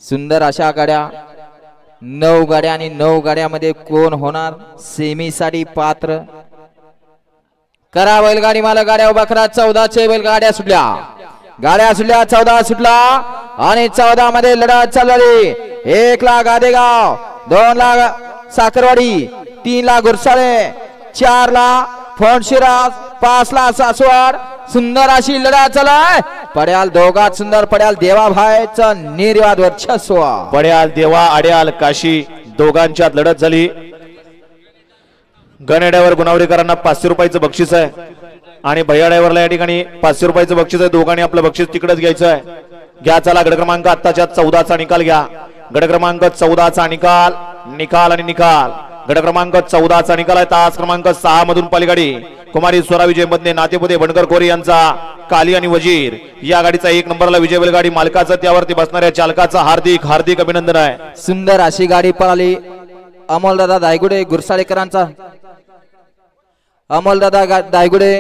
सुंदर अशा गाड्या 9 गाड्या आणि 9 गाड्यामध्ये कोण होणार सेमी साठी पात्र करा बैलगाडी मला गाड्या उभा करा 14 चे बैलगाड्या सुटल्या 14 सुटला आणि 14 मध्ये लढत चालली 1 ला गादेगाव 2 ला साखरवाडी 3 ला गुरसाळे 4 ला फोंडशिराज 5 ला सासवड सुंदर अशी लढत चालय पड्याल दोघात सुंदर पड्याल देवाभाईचा निर्वाद वर्चस्व पड्याल देवा अड्याल काशी दोघांच्यात लढत झाली गणेड्यावर गुणावरीकरांना 500 रुपयाचं बक्षीस आहे आणि भैयाड्यावरला या ठिकाणी 500 रुपयाचं बक्षीस आहे दोघांनी आपलं बक्षीस तिकडेच घ्यायचं आहे घ्या चला गड क्रमांक आत्ताच्या 14 चा निकाल घ्या गड क्रमांक 14 चा निकाल आणि निकाल गड क्रमांक 14 चा निकाल आहे तास क्रमांक 6 मधून पलीगाडी कुमारी स्वरा विजय मधने नातेपुते बनकर कोरी यांचा काली आणि वजीर या गाडीचा 1 नंबरला विजय बैलगाडी मालकाचं त्यावरती बसणाऱ्या चालकाचं हार्दिक अभिनंदन आहे सुंदर अशी गाडी पळाली अमोलदादा दायगुडे गुरसाळेकरांचा अमोलदादा दायगुडे